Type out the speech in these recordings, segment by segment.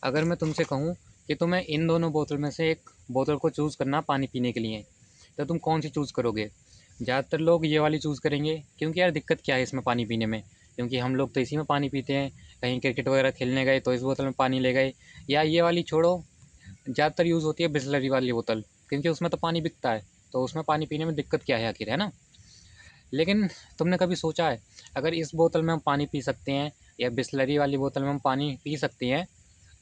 अगर मैं तुमसे कहूँ कि तुम्हें इन दोनों बोतल में से एक बोतल को चूज़ करना पानी पीने के लिए, तो तुम कौन सी चूज़ करोगे? ज़्यादातर लोग ये वाली चूज़ करेंगे, क्योंकि यार दिक्कत क्या है इसमें पानी पीने में, क्योंकि हम लोग तो इसी में पानी पीते हैं। कहीं क्रिकेट वगैरह खेलने गए तो इस बोतल में पानी ले गए। या ये वाली छोड़ो, ज़्यादातर यूज़ होती है बिसलरी वाली बोतल, क्योंकि उसमें तो पानी बिकता है, तो उसमें पानी पीने में दिक्कत क्या है आखिर, है ना? लेकिन तुमने कभी सोचा है, अगर इस बोतल में हम पानी पी सकते हैं या बिसलरी वाली बोतल में हम पानी पी सकते हैं,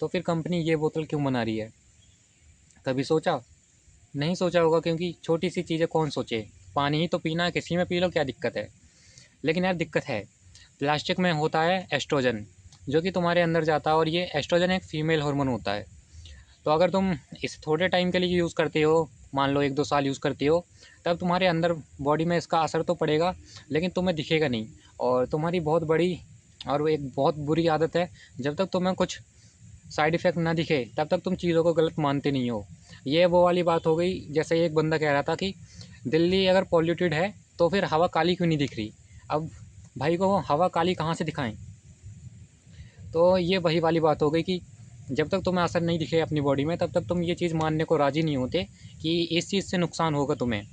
तो फिर कंपनी ये बोतल क्यों बना रही है? कभी सोचा? नहीं सोचा होगा, क्योंकि छोटी सी चीज़ें कौन सोचे। पानी ही तो पीना है, किसी में पी लो, क्या दिक्कत है। लेकिन यार दिक्कत है, प्लास्टिक में होता है एस्ट्रोजन, जो कि तुम्हारे अंदर जाता है, और ये एस्ट्रोजन एक फीमेल हार्मोन होता है। तो अगर तुम इसे थोड़े टाइम के लिए यूज़ करते हो, मान लो 1-2 साल यूज़ करते हो, तब तुम्हारे अंदर बॉडी में इसका असर तो पड़ेगा, लेकिन तुम्हें दिखेगा नहीं। और तुम्हारी बहुत बड़ी और वो एक बहुत बुरी आदत है, जब तक तुम्हें कुछ साइड इफ़ेक्ट ना दिखे तब तक तुम चीज़ों को गलत मानते नहीं हो। ये वो वाली बात हो गई, जैसे एक बंदा कह रहा था कि दिल्ली अगर पॉल्यूटेड है तो फिर हवा काली क्यों नहीं दिख रही? अब भाई को हवा काली कहाँ से दिखाएँ? तो ये वही वाली बात हो गई कि जब तक तुम्हें असर नहीं दिखे अपनी बॉडी में, तब तक तुम ये चीज़ मानने को राज़ी नहीं होते कि इस चीज़ से नुकसान होगा तुम्हें।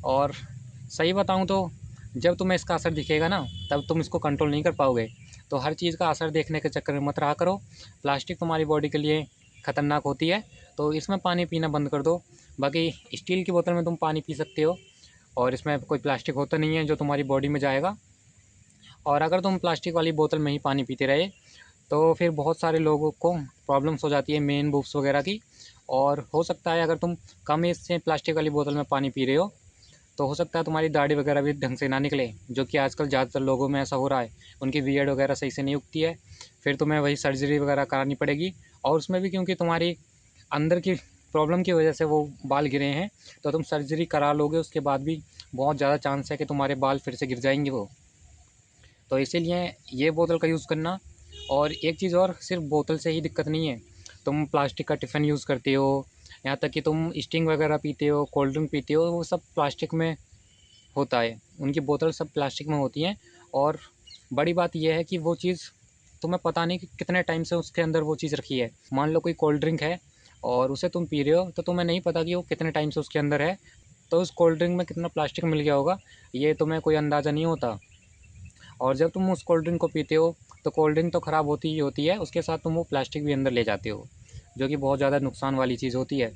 और सही बताऊँ तो जब तुम्हें इसका असर दिखेगा ना, तब तुम इसको कंट्रोल नहीं कर पाओगे। तो हर चीज़ का असर देखने के चक्कर में मत रहा करो। प्लास्टिक तुम्हारी बॉडी के लिए ख़तरनाक होती है, तो इसमें पानी पीना बंद कर दो। बाकी स्टील की बोतल में तुम पानी पी सकते हो, और इसमें कोई प्लास्टिक होता नहीं है जो तुम्हारी बॉडी में जाएगा। और अगर तुम प्लास्टिक वाली बोतल में ही पानी पीते रहे, तो फिर बहुत सारे लोगों को प्रॉब्लम्स हो जाती है, मेन बूब्स वगैरह की। और हो सकता है अगर तुम कम एज से प्लास्टिक वाली बोतल में पानी पी रहे हो, तो हो सकता है तुम्हारी दाढ़ी वगैरह भी ढंग से ना निकले, जो कि आजकल ज़्यादातर लोगों में ऐसा हो रहा है। उनकी बियर्ड वगैरह सही से नहीं उगती है, फिर तुम्हें वही सर्जरी वगैरह करानी पड़ेगी। और उसमें भी क्योंकि तुम्हारी अंदर की प्रॉब्लम की वजह से वो बाल गिरे हैं, तो तुम सर्जरी करा लोगे, उसके बाद भी बहुत ज़्यादा चांस है कि तुम्हारे बाल फिर से गिर जाएंगे वो। तो इसीलिए ये बोतल का यूज़ करना। और एक चीज़ और, सिर्फ बोतल से ही दिक्कत नहीं है। तुम प्लास्टिक का टिफ़िन यूज़ करते हो, यहाँ तक कि तुम स्टिंग वगैरह पीते हो, कोल्ड ड्रिंक पीते हो, वो सब प्लास्टिक में होता है। उनकी बोतल सब प्लास्टिक में होती हैं। और बड़ी बात ये है कि वो चीज़ तुम्हें पता नहीं कि कितने टाइम से उसके अंदर वो चीज़ रखी है। मान लो कोई कोल्ड ड्रिंक है और उसे तुम पी रहे हो, तो तुम्हें नहीं पता कि वो कितने टाइम से उसके अंदर है। तो उस कोल्ड ड्रिंक में कितना प्लास्टिक मिल गया होगा, ये तुम्हें कोई अंदाज़ा नहीं होता। और जब तुम उस कोल्ड ड्रिंक को पीते हो, तो कोल्ड ड्रिंक तो ख़राब होती ही होती है, उसके साथ तुम वो प्लास्टिक भी अंदर ले जाते हो, जो कि बहुत ज़्यादा नुकसान वाली चीज़ होती है।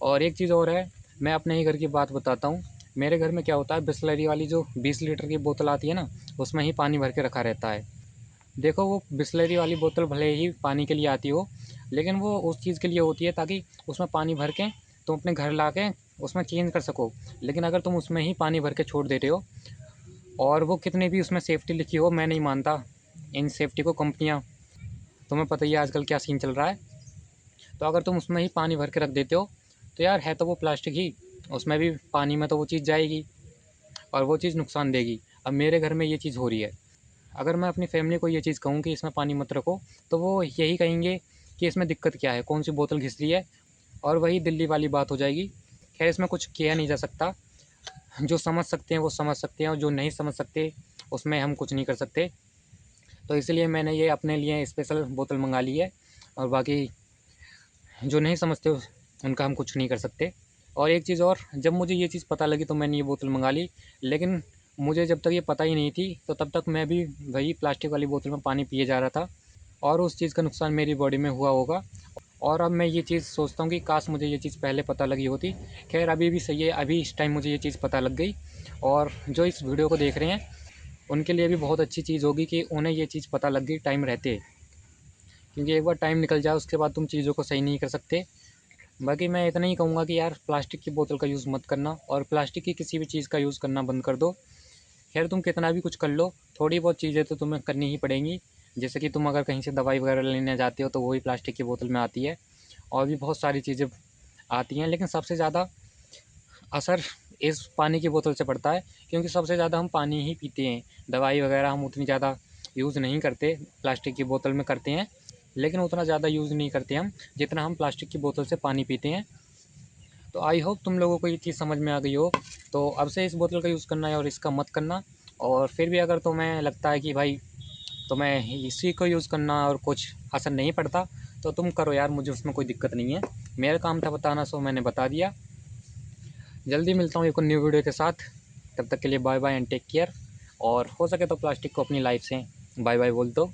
और एक चीज़ और है, मैं अपने ही घर की बात बताता हूँ। मेरे घर में क्या होता है, बिसलरी वाली जो 20 लीटर की बोतल आती है ना, उसमें ही पानी भर के रखा रहता है। देखो, वो बिसलरी वाली बोतल भले ही पानी के लिए आती हो, लेकिन वो उस चीज़ के लिए होती है ताकि उसमें पानी भर के तुम अपने घर ला के उसमें चेंज कर सको। लेकिन अगर तुम उसमें ही पानी भर के छोड़ देते हो, और वो कितनी भी उसमें सेफ्टी लिखी हो, मैं नहीं मानता इन सेफ्टी को कंपनियाँ, तुम्हें पता ही है आजकल क्या सीन चल रहा है। तो अगर तुम उसमें ही पानी भर के रख देते हो, तो यार है तो वो प्लास्टिक ही, उसमें भी पानी में तो वो चीज़ जाएगी और वो चीज़ नुकसान देगी। अब मेरे घर में ये चीज़ हो रही है। अगर मैं अपनी फैमिली को ये चीज़ कहूँ कि इसमें पानी मत रखो, तो वो यही कहेंगे कि इसमें दिक्कत क्या है, कौन सी बोतल घिस रही है, और वही दिल्ली वाली बात हो जाएगी। खैर, इसमें कुछ किया नहीं जा सकता। जो समझ सकते हैं वो समझ सकते हैं, और जो नहीं समझ सकते उसमें हम कुछ नहीं कर सकते। तो इसलिए मैंने ये अपने लिए स्पेशल बोतल मंगा ली है, और बाकी जो नहीं समझते उनका हम कुछ नहीं कर सकते। और एक चीज़ और, जब मुझे ये चीज़ पता लगी तो मैंने ये बोतल मंगा ली। लेकिन मुझे जब तक ये पता ही नहीं थी, तो तब तक मैं भी वही प्लास्टिक वाली बोतल में पानी पिए जा रहा था, और उस चीज़ का नुकसान मेरी बॉडी में हुआ होगा। और अब मैं ये चीज़ सोचता हूँ कि काश मुझे ये चीज़ पहले पता लगी होती। खैर, अभी भी सही है, अभी इस टाइम मुझे ये चीज़ पता लग गई। और जो इस वीडियो को देख रहे हैं, उनके लिए भी बहुत अच्छी चीज़ होगी कि उन्हें ये चीज़ पता लग गई टाइम रहते। क्योंकि एक बार टाइम निकल जाए, उसके बाद तुम चीज़ों को सही नहीं कर सकते। बाकी मैं इतना ही कहूँगा कि यार, प्लास्टिक की बोतल का यूज़ मत करना, और प्लास्टिक की किसी भी चीज़ का यूज़ करना बंद कर दो। खैर, तुम कितना भी कुछ कर लो, थोड़ी बहुत चीज़ें तो तुम्हें करनी ही पड़ेंगी। जैसे कि तुम अगर कहीं से दवाई वगैरह लेने जाते हो, तो वही प्लास्टिक की बोतल में आती है। और भी बहुत सारी चीज़ें आती हैं, लेकिन सबसे ज़्यादा असर इस पानी की बोतल से पड़ता है, क्योंकि सबसे ज़्यादा हम पानी ही पीते हैं। दवाई वगैरह हम उतनी ज़्यादा यूज़ नहीं करते, प्लास्टिक की बोतल में करते हैं, लेकिन उतना ज़्यादा यूज़ नहीं करते हम, जितना हम प्लास्टिक की बोतल से पानी पीते हैं। तो आई होप तुम लोगों को ये चीज़ समझ में आ गई हो। तो अब से इस बोतल का यूज़ करना है और इसका मत करना। और फिर भी अगर तुम्हें लगता है कि भाई तुम्हें इसी को यूज़ करना और कुछ असर नहीं पड़ता, तो तुम करो यार, मुझे उसमें कोई दिक्कत नहीं है। मेरा काम था बताना, सो मैंने बता दिया। जल्दी मिलता हूँ एक न्यू वीडियो के साथ। तब तक के लिए bye bye and take care. और हो सके तो प्लास्टिक को अपनी लाइफ से बाय बाय बोल दो।